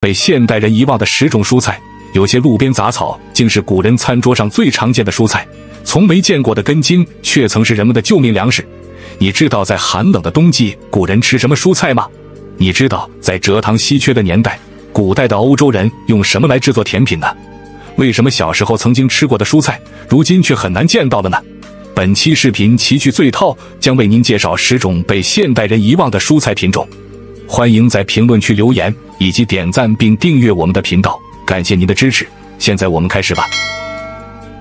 被現代人遺忘的10種蔬菜，有些路邊雜草竟是古人餐桌上最常見的蔬菜，從沒見過的根莖卻曾是人們的救命糧食。你知道在寒冷的冬季古人吃什麼蔬菜嗎？你知道在蔗糖稀缺的年代，古代的歐洲人用什麼來制作甜品呢？為什麼小時候曾經吃過的蔬菜，如今卻很難見到了呢？本期視頻奇趣最套將為您介紹10種被現代人遺忘的蔬菜品種。歡迎在評論區留言以及點讚並訂閱我們的頻道，感謝您的支持。現在我們開始吧。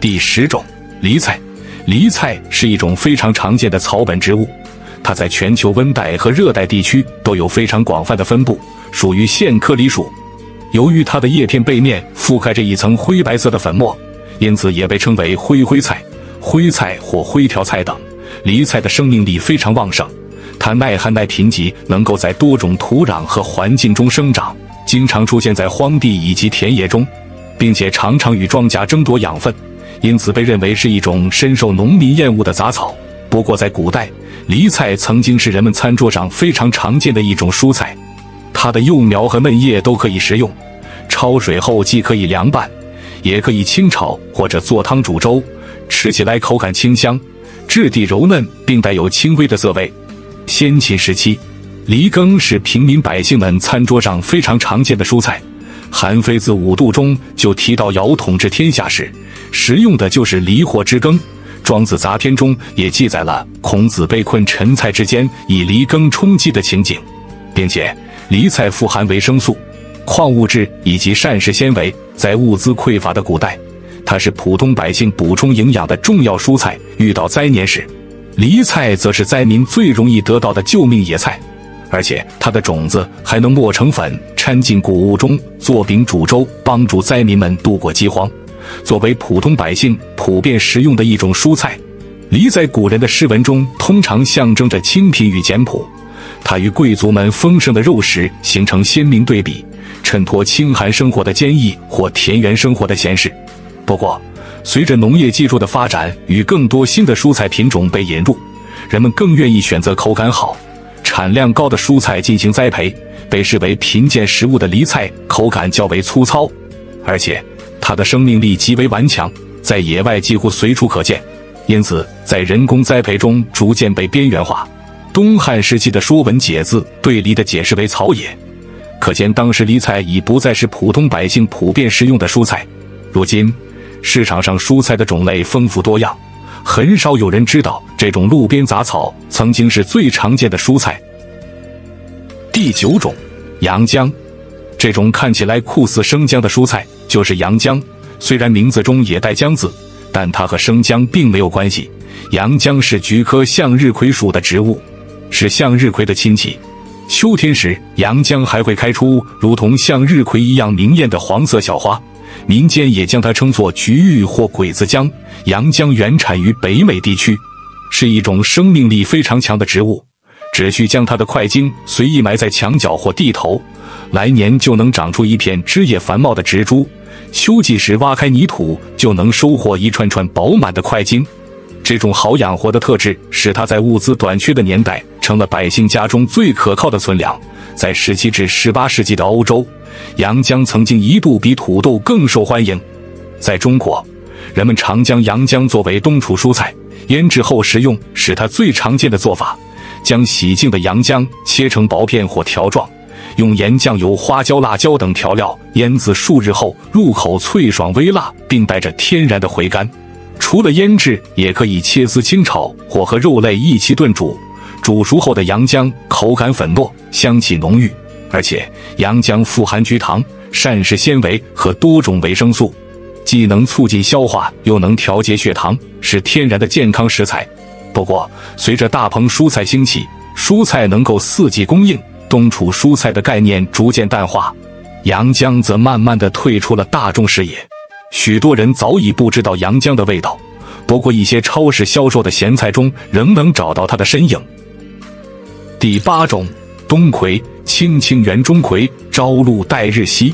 第10種，藜菜。藜菜是一種非常常見的草本植物，它在全球溫帶和熱带地區都有非常廣泛的分布，屬於莧科藜属。由於它的葉片背面覆蓋着一層灰白色的粉末，因此也被稱為灰菜、灰菜或灰條菜等。藜菜的生命力非常旺盛，它耐旱耐贫瘠，能夠在多種土壤和環境中生長，经常出現在荒地以及田野中，并且常常与莊稼爭奪養分，因此被認為是一種深受農民厭惡的雜草。不過在古代，藜菜曾經是人們餐桌上非常常見的一種蔬菜，它的幼苗和嫩葉都可以食用，焯水後既可以涼拌，也可以清炒或者做湯煮粥，吃起來口感清香，質地柔嫩並帶有輕微的澀味。先秦時期，藜羹是平民百姓們餐桌上非常常見的蔬菜。韩非子5度中就提到尧統治天下時，食用的就是藜或之羹。莊子雜篇中也記載了孔子被困陳蔡之間，以藜羹充飢的情景，並且藜菜富含維生素、礦物質以及膳食纖維，在物資匱乏的古代，它是普通百姓補充營養的重要蔬菜。遇到災年時，藜菜則是災民最容易得到的救命野菜，而且它的種子還能磨成粉，摻進谷物中做餅煮粥，幫助災民們度過饑荒。作為普通百姓普遍食用的一種蔬菜，藜在古人的詩文中通常象徵着清貧與簡樸，它與貴族們豐盛的肉食形成鮮明對比，襯托清寒生活的堅毅或田園生活的閒適。不過，隨着農業技術的發展與更多新的蔬菜品種被引入，人們更願意選擇口感好、產量高的蔬菜進行栽培。被視為貧賤食物的藜菜口感較為粗糙，而且它的生命力極為頑強，在野外幾乎隨處可見，因此在人工栽培中逐漸被邊緣化。东漢時期的《說文解字》對藜的解釋為草也，可見當時藜菜已不再是普通百姓普遍食用的蔬菜。如今市場上蔬菜的種類豐富多樣，很少有人知道這種路邊雜草曾經是最常見的蔬菜。第9種，洋薑。這種看起來酷似生薑的蔬菜就是洋薑，雖然名字中也帶薑字，但它和生薑並沒有關係。洋薑是菊科向日葵屬的植物，是向日葵的親戚。秋天時，洋薑還會開出如同向日葵一樣明豔的黃色小花，民間也將它稱作菊芋或鬼子薑。洋薑原產於北美地區，是一種生命力非常強的植物，只需將它的塊茎隨意埋在牆角或地頭，來年就能長出一片枝葉繁茂的植株。秋季時挖開泥土，就能收穫一串串飽滿的塊茎。這種好養活的特質使它在物資短缺的年代成了百姓家中最可靠的存糧。在17至18世紀的歐洲，洋薑曾經一度比土豆更受歡迎。在中國，人們常將洋薑作為冬儲蔬菜，醃制後食用是它最常見的做法。將洗淨的洋薑切成薄片或條狀，用鹽、醬油、花椒、辣椒等調料醃漬數日後，入口脆爽微辣，並帶着天然的回甘。除了醃制，也可以切絲清炒或和肉類一起燉煮。煮熟後的洋薑口感粉糯，香氣濃郁，而且洋薑富含菊糖、膳食纖維和多種維生素，既能促進消化，又能調節血糖，是天然的健康食材。不過，隨着大棚蔬菜興起，蔬菜能夠4季供應，冬儲蔬菜的概念逐漸淡化，洋薑則慢慢地退出了大眾視野。許多人早已不知道洋薑的味道，不過一些超市銷售的鹹菜中仍能找到它的身影。第8種，冬葵。青青園中葵，朝露待日晞。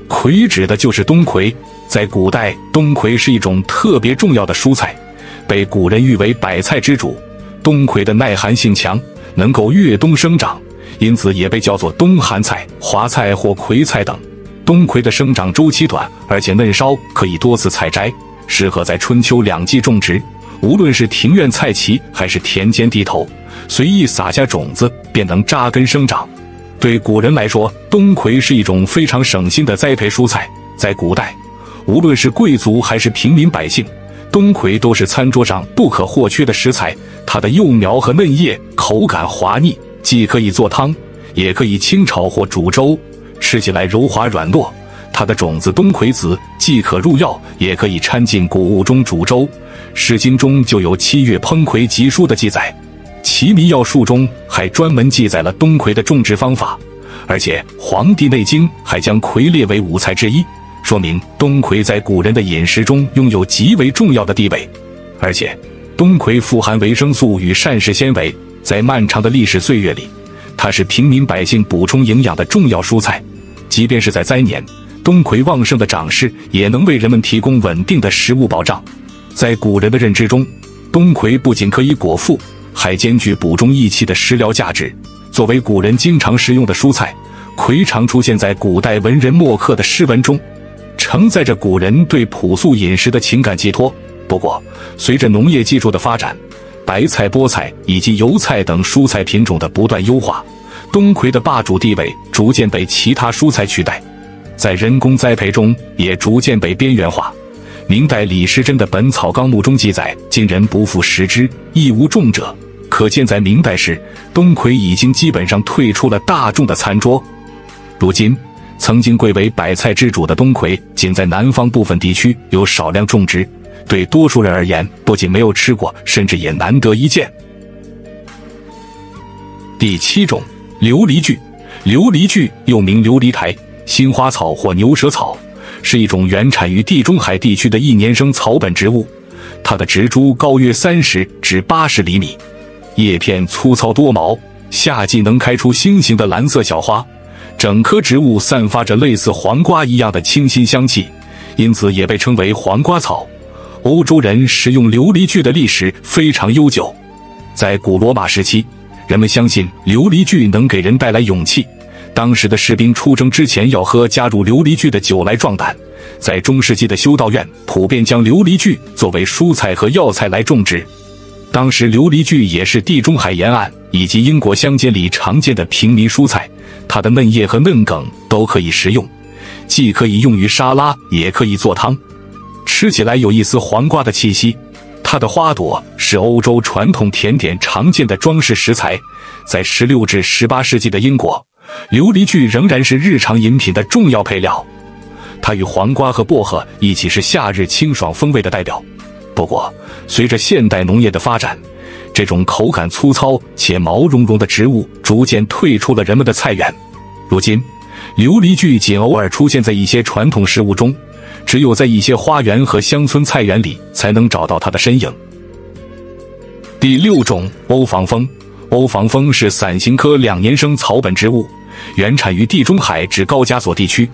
葵指的就是冬葵。在古代，冬葵是一種特別重要的蔬菜，被古人譽為百菜之主。冬葵的耐寒性強，能夠越冬生長，因此也被叫做冬寒菜、華菜或葵菜等。冬葵的生長周期短，而且嫩梢，可以多次採摘，適合在春秋兩季種植。無論是庭院菜畦還是田間地頭，隨意撒下種子便能扎根生長。對古人來說，冬葵是一種非常省心的栽培蔬菜。在古代，無論是貴族還是平民百姓，冬葵都是餐桌上不可或缺的食材。它的幼苗和嫩葉口感滑膩，既可以做湯，也可以清炒或煮粥，吃起來柔滑軟糯。它的種子冬葵子既可入藥，也可以摻進谷物中煮粥。《詩經》中就有7月烹葵集書的記載，《齊民要術》中還專門記載了冬葵的種植方法，而且《黃帝內經》還將葵列為5菜之一，說明冬葵在古人的飲食中擁有極為重要的地位。而且冬葵富含維生素與膳食纖維，在漫長的歷史岁月裡，它是平民百姓補充營養的重要蔬菜。即便是在灾年，冬葵旺盛的長勢也能為人們提供穩定的食物保障。在古人的認知中，冬葵不僅可以果腹，還兼具補中益氣的食療價值。作為古人經常食用的蔬菜，葵常出現在古代文人墨客的詩文中，承載着古人對樸素飲食的情感寄托。不過，隨着農業技術的發展，白菜、菠菜以及油菜等蔬菜品種的不斷優化，冬葵的霸主地位逐漸被其他蔬菜取代，在人工栽培中也逐漸被邊緣化。明代李时珍的《本草綱目》中記載：“今人不復食之，亦無種者。”可見在明代時，冬葵已經基本上退出了大眾的餐桌。如今，曾經貴為百菜之主的冬葵，僅在南方部分地區有少量種植，對多數人而言，不僅沒有吃過，甚至也難得一見。第7種，琉璃苣。琉璃苣又名琉璃苔、新花草或牛舌草，是一種原產於地中海地區的一年生草本植物。它的植株高約30至80厘米，葉片粗糙多毛，夏季能開出星形的藍色小花。整棵植物散發着類似黃瓜一樣的清新香氣，因此也被稱為黃瓜草。歐洲人食用琉璃苣的歷史非常悠久，在古羅馬時期，人們相信琉璃苣能給人帶來勇氣。當時的士兵出征之前要喝加入琉璃苣的酒來壯膽。在中世紀的修道院，普遍將琉璃苣作為蔬菜和藥材來種植。當時琉璃苣也是地中海沿岸以及英國鄉間裡常見的平民蔬菜，它的嫩葉和嫩梗都可以食用，既可以用於沙拉，也可以做湯，吃起來有一絲黃瓜的氣息。它的花朵是歐洲傳統甜點常見的裝飾食材。在16至18世紀的英國，琉璃苣仍然是日常飲品的重要配料，它與黃瓜和薄荷一起是夏日清爽風味的代表。不過，隨着現代農業的發展，這種口感粗糙且毛茸茸的植物逐漸退出了人們的菜園。如今，琉璃苣僅偶爾出現在一些傳統食物中，只有在一些花園和鄉村菜園裡才能找到它的身影。第6種，歐防風。歐防風是伞形科2年生草本植物，原產於地中海至高加索地區。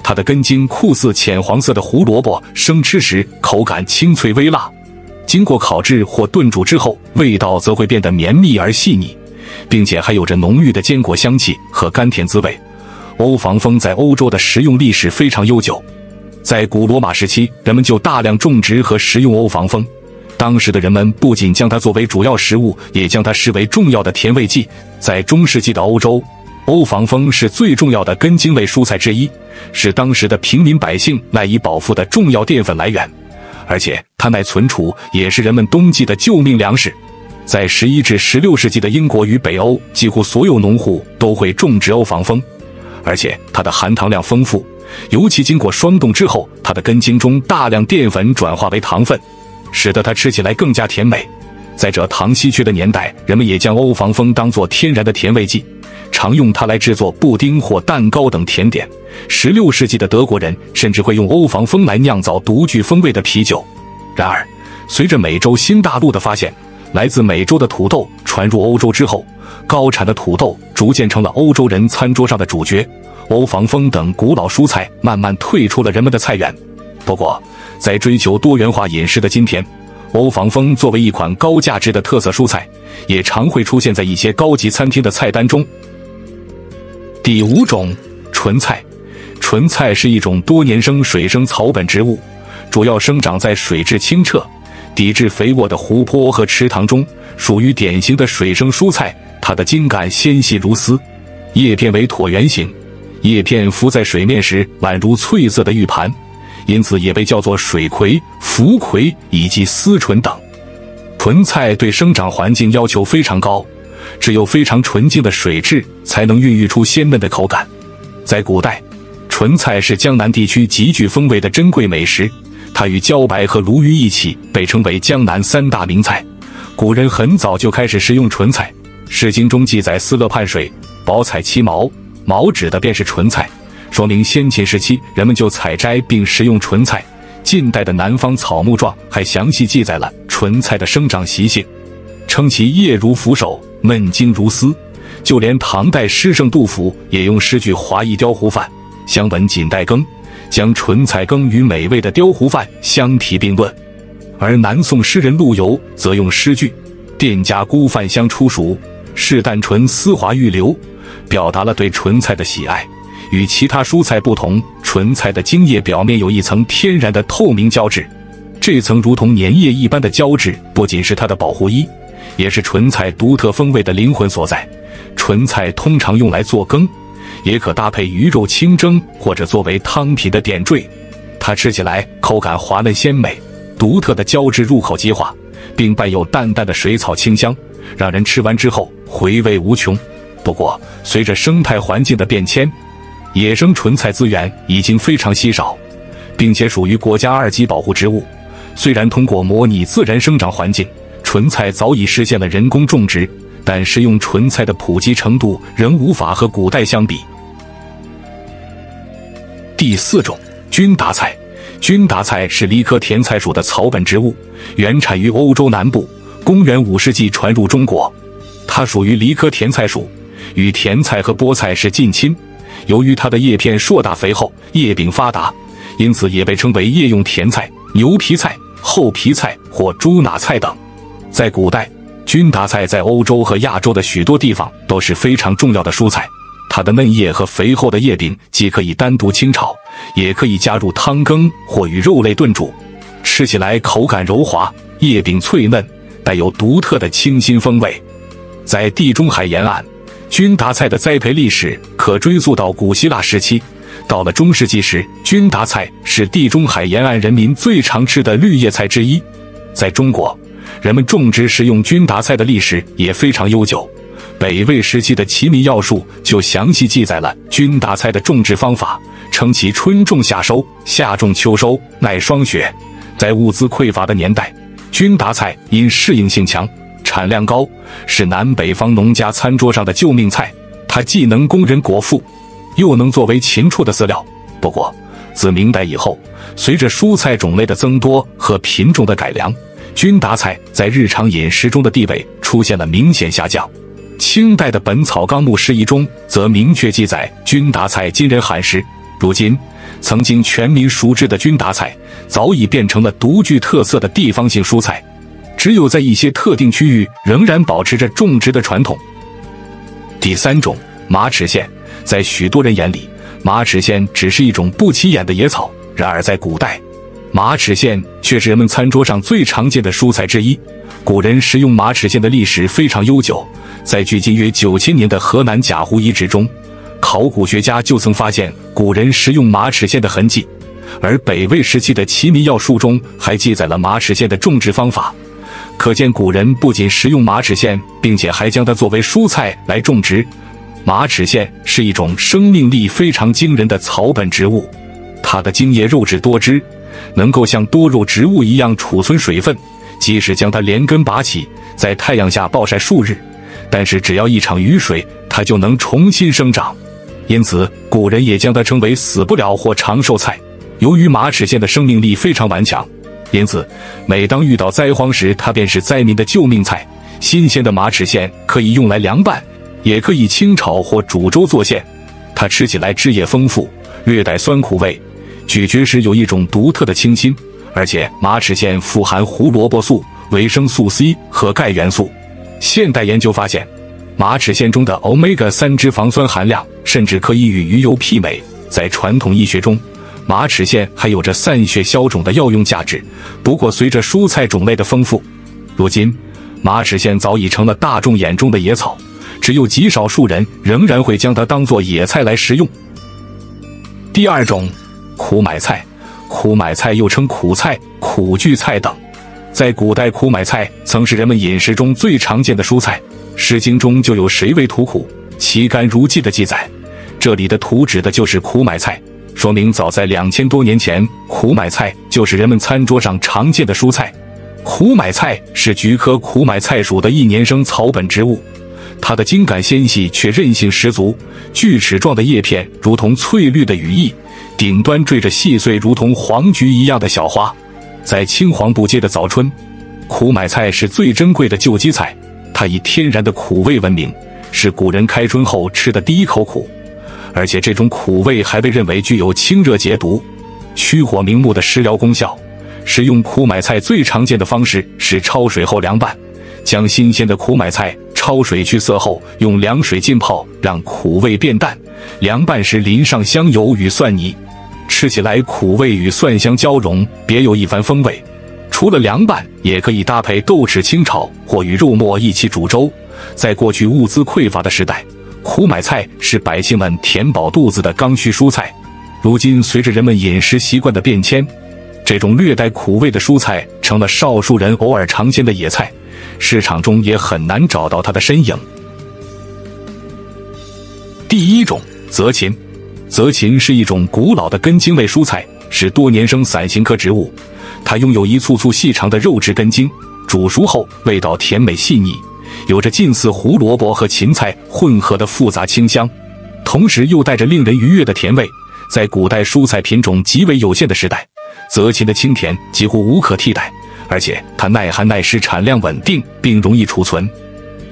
它的根茎酷似淺黃色的胡蘿蔔，生吃時口感清脆微辣，經過烤制或燉煮之後，味道則會變得綿密而細膩，並且還有着濃郁的堅果香氣和甘甜滋味。歐防風在歐洲的食用歷史非常悠久，在古羅馬時期，人們就大量種植和食用歐防風。當時的人們不僅將它作為主要食物，也將它視為重要的甜味劑。在中世紀的歐洲，歐防風是最重要的根茎類蔬菜之一，是當時的平民百姓賴以饱腹的重要澱粉來源，而且它耐存儲，也是人們冬季的救命粮食。在11至16世紀的英國與北歐，幾乎所有農戶都會種植歐防風，而且它的含糖量豐富，尤其經過霜凍之後，它的根茎中大量澱粉轉化為糖分，使得它吃起來更加甜美。在這糖稀缺的年代，人們也將歐防風當作天然的甜味劑，常用它來制作布丁或蛋糕等甜點。16世紀的德國人甚至會用歐防風來釀造獨具風味的啤酒。然而，隨着美洲新大陸的發現，來自美洲的土豆傳入歐洲之後，高產的土豆逐漸成了歐洲人餐桌上的主角。歐防風等古老蔬菜慢慢退出了人們的菜園。不過，在追求多元化飲食的今天，歐防風作為一款高價值的特色蔬菜，也常會出现在一些高級餐廳的菜單中。第5種，莼菜。莼莼菜是一種多年生水生草本植物，主要生长在水质清澈、底質肥沃的湖泊和池塘中，屬於典型的水生蔬菜。它的茎稈纖細如絲，葉片為橢圓形，葉片浮在水面時宛如翠色的玉盤，因此也被叫做水葵、浮葵以及絲莼等。莼菜對生長環境要求非常高，只有非常純淨的水質才能孕育出鮮嫩的口感。在古代，莼菜是江南地區極具風味的珍貴美食，它與茭白和鱸魚一起被稱為江南三大名菜。古人很早就開始食用莼菜，《詩經》中記載斯樂泮水，寶采其毛，毛指的便是莼菜，說明先秦時期人們就採摘並食用莼菜。近代的《南方草木狀》還詳細記載了莼菜的生長習性，稱其葉如扶手，嫩莖如絲。就連唐代詩聖杜甫也用詩句華意雕糊飯，相聞錦帶羹，將莼菜羹與美味的雕糊飯相提並論。而南宋詩人陸游則用詩句店家菇飯香初熟，試啖莼絲滑欲流，表達了對莼菜的喜愛。與其他蔬菜不同，莼菜的茎葉表面有一層天然的透明膠質，這層如同粘液一般的膠質不僅是它的保護衣，也是莼菜獨特風味的靈魂所在。莼菜通常用來做羹，也可搭配魚肉清蒸或者作為湯品的點綴。它吃起來口感滑嫩鮮美，獨特的膠質入口即化，並伴有淡淡的水草清香，讓人吃完之後回味無窮。不過，隨着生態環境的變遷，野生莼菜資源已經非常稀少，並且屬於國家2級保護植物。雖然通過模擬自然生長環境，莼菜早已實現了人工種植，但食用莼菜的普及程度仍無法和古代相比。第4種，君達菜。君達菜是梨科甜菜屬的草本植物，原產於歐洲南部，公元5世紀傳入中國。它屬於梨科甜菜屬，與甜菜和菠菜是近親。由於它的葉片碩大肥厚，葉柄發達，因此也被稱為葉用甜菜、牛皮菜、厚皮菜或豬哪菜等。在古代，君達菜在歐洲和亞洲的許多地方都是非常重要的蔬菜。它的嫩葉和肥厚的葉柄既可以單獨清炒，也可以加入湯羹或與肉類燉煮，吃起來口感柔滑，葉柄脆嫩，帶有獨特的清新風味。在地中海沿岸，君達菜的栽培歷史可追溯到古希臘時期。到了中世紀時，君達菜是地中海沿岸人民最常吃的綠葉菜之一。在中國，人們種植食用君達菜的歷史也非常悠久。北魏時期的《齊民要術》就詳細記載了君達菜的種植方法，稱其春種夏收，夏種秋收，耐霜雪。在物資匱乏的年代，君達菜因適應性強，產量高，是南北方農家餐桌上的救命菜。它既能供人果腹，又能作為禽畜的飼料。不過，自明代以後，隨着蔬菜種類的增多和品種的改良，君達菜在日常飲食中的地位出現了明顯下降。清代的《本草綱目释義》中則明確記載君達菜今人罕食。如今，曾經全民熟知的君達菜早已變成了獨具特色的地方性蔬菜，只有在一些特定區域仍然保持着種植的傳統。第3種，馬齒莧。在許多人眼裡，馬齒莧只是一種不起眼的野草，然而在古代，馬齒莧卻是人們餐桌上最常見的蔬菜之一。古人食用馬齒莧的歷史非常悠久，在距今約9000年的河南賈湖遺址中，考古學家就曾發現古人食用馬齒莧的痕跡。而北魏時期的《齊民要術》中還記載了馬齒莧的種植方法，可見古人不僅食用馬齒莧，並且還將它作為蔬菜來種植。馬齒莧是一種生命力非常驚人的草本植物，它的茎葉肉質多汁，能夠像多肉植物一樣儲存水分，即使將它連根拔起，在太陽下暴曬數日，但是只要一場雨水，它就能重新生長。因此，古人也将它稱為死不了或長壽菜。由於馬齒莧的生命力非常顽强，因此每當遇到災荒時，它便是災民的救命菜。新鮮的馬齒莧可以用來涼拌，也可以清炒或煮粥做餡。它吃起来汁液豐富，略帶酸苦味，咀嚼時有一種獨特的清新。而且馬齒莧富含胡蘿蔔素、維生素 C 和鈣元素。現代研究發現，馬齒莧中的 Omega-3 脂肪酸含量甚至可以與魚油媲美，在傳統醫學中，馬齒莧還有着散血消腫的藥用價值。不過，隨着蔬菜種類的豐富，如今馬齒莧早已成了大眾眼中的野草，只有極少數人仍然會將它當作野菜來食用。第二種，苦買菜。苦買菜又稱苦菜、苦苣菜等。在古代，苦買菜曾是人們飲食中最常見的蔬菜，《詩經》中就有誰為土苦，其甘如飴的記載。這裡的土指的就是苦買菜，說明早在2000多年前，苦買菜就是人們餐桌上常見的蔬菜。苦買菜是菊科苦買菜屬的一年生草本植物，它的茎稈纖細卻韌性十足，鋸齒狀的葉片如同翠綠的羽翼，頂端綴着細碎如同黃菊一樣的小花。在青黃不接的早春，苦買菜是最珍貴的救急菜，它以天然的苦味聞名，是古人開春後吃的第一口苦，而且这種苦味還被認為具有清熱解毒、驅火明目的食療功效。食用苦買菜最常見的方式是焯水後涼拌，將新鮮的苦買菜焯水去色後，用涼水浸泡，讓苦味變淡。涼拌時淋上香油與蒜泥，吃起來苦味與蒜香交融，別有一番風味。除了涼拌，也可以搭配豆豉清炒或與肉末一起煮粥。在過去物資匱乏的時代，苦買菜是百姓們填飽肚子的剛需蔬菜。如今，隨着人們飲食習慣的變遷，這種略帶苦味的蔬菜成了少數人偶爾嘗鮮的野菜，市場中也很難找到它的身影。第一種，澤芹。澤芹是一種古老的根茎類蔬菜，是多年生伞形科植物。它擁有一簇簇細長的肉質根茎，煮熟後味道甜美細膩，有着近似胡蘿蔔和芹菜混合的複雜清香，同時又帶着令人愉悅的甜味。在古代蔬菜品種極為有限的時代，澤芹的清甜幾乎無可替代，而且它耐寒耐濕，產量穩定，並容易儲存，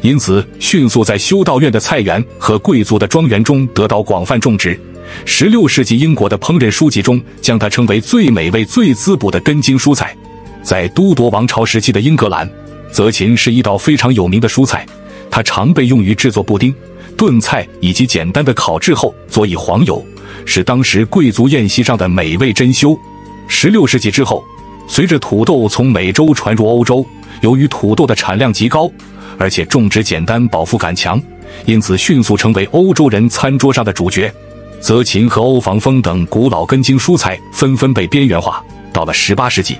因此迅速在修道院的菜園和貴族的莊園中得到廣泛種植。16世紀英國的烹飪書籍中將它稱為最美味、最滋補的根茎蔬菜。在都鐸王朝時期的英格蘭，澤芹是一道非常有名的蔬菜，它常被用於制作布丁、燉菜以及簡單的烤制後佐以黃油，是當時貴族宴席上的美味珍饈。16世紀之後，隨着土豆從美洲傳入歐洲，由於土豆的產量極高，而且種植簡單、飽腹感強，因此迅速成為歐洲人餐桌上的主角。澤芹和歐防風等古老根茎蔬菜紛紛被邊緣化。到了18世紀，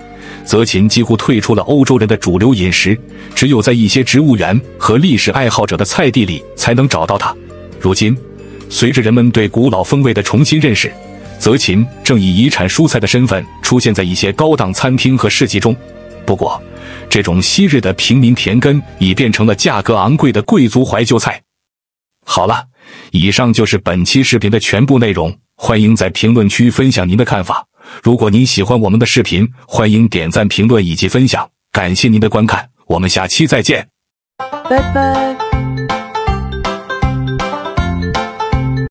澤芹幾乎退出了歐洲人的主流飲食，只有在一些植物園和歷史愛好者的菜地裡才能找到它。如今，隨着人們對古老風味的重新認識，澤芹正以遺產蔬菜的身份出現在一些高檔餐廳和市集中。不過，這種昔日的平民甜根已變成了價格昂貴的貴族懷舊菜。好了，以上就是本期視頻的全部內容，歡迎在評論區分享您的看法。如果您喜歡我們的視頻，歡迎點讚、評論以及分享。感謝您的觀看，我們下期再見。拜拜。